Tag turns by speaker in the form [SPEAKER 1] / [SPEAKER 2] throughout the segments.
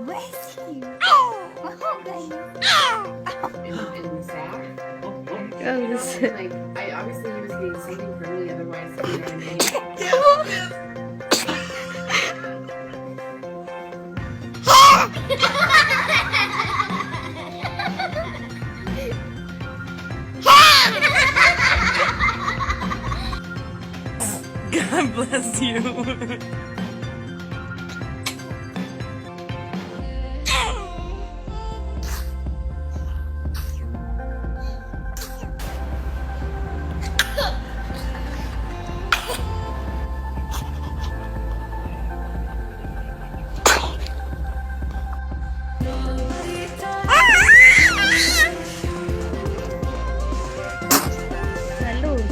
[SPEAKER 1] bless you. Oh, baby.
[SPEAKER 2] In the sack.
[SPEAKER 3] Oh,
[SPEAKER 2] You know,
[SPEAKER 3] this
[SPEAKER 2] like, I obviously he was getting something from me, otherwise, you know what I mean?
[SPEAKER 4] God bless you.
[SPEAKER 3] Salud.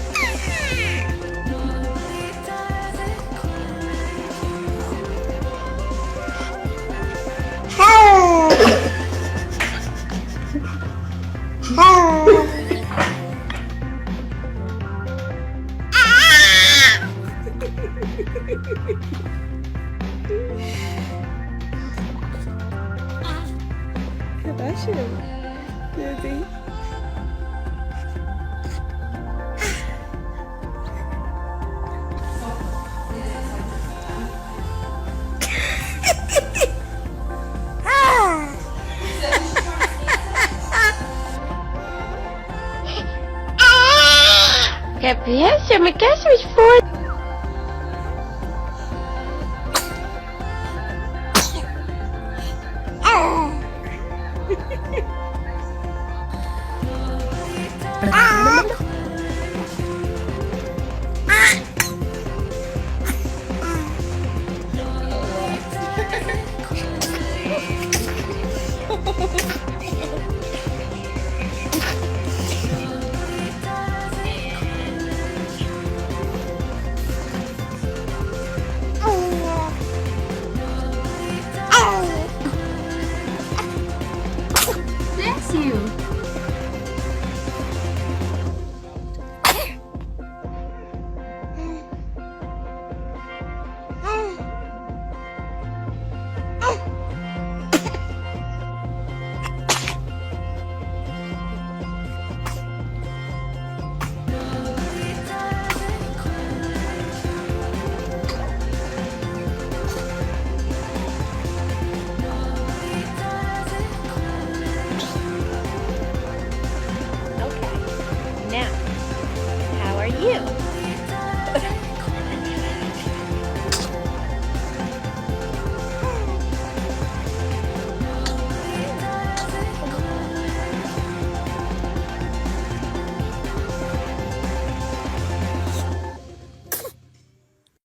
[SPEAKER 3] Kardashian. Lizzie. Capinha, me quer se for.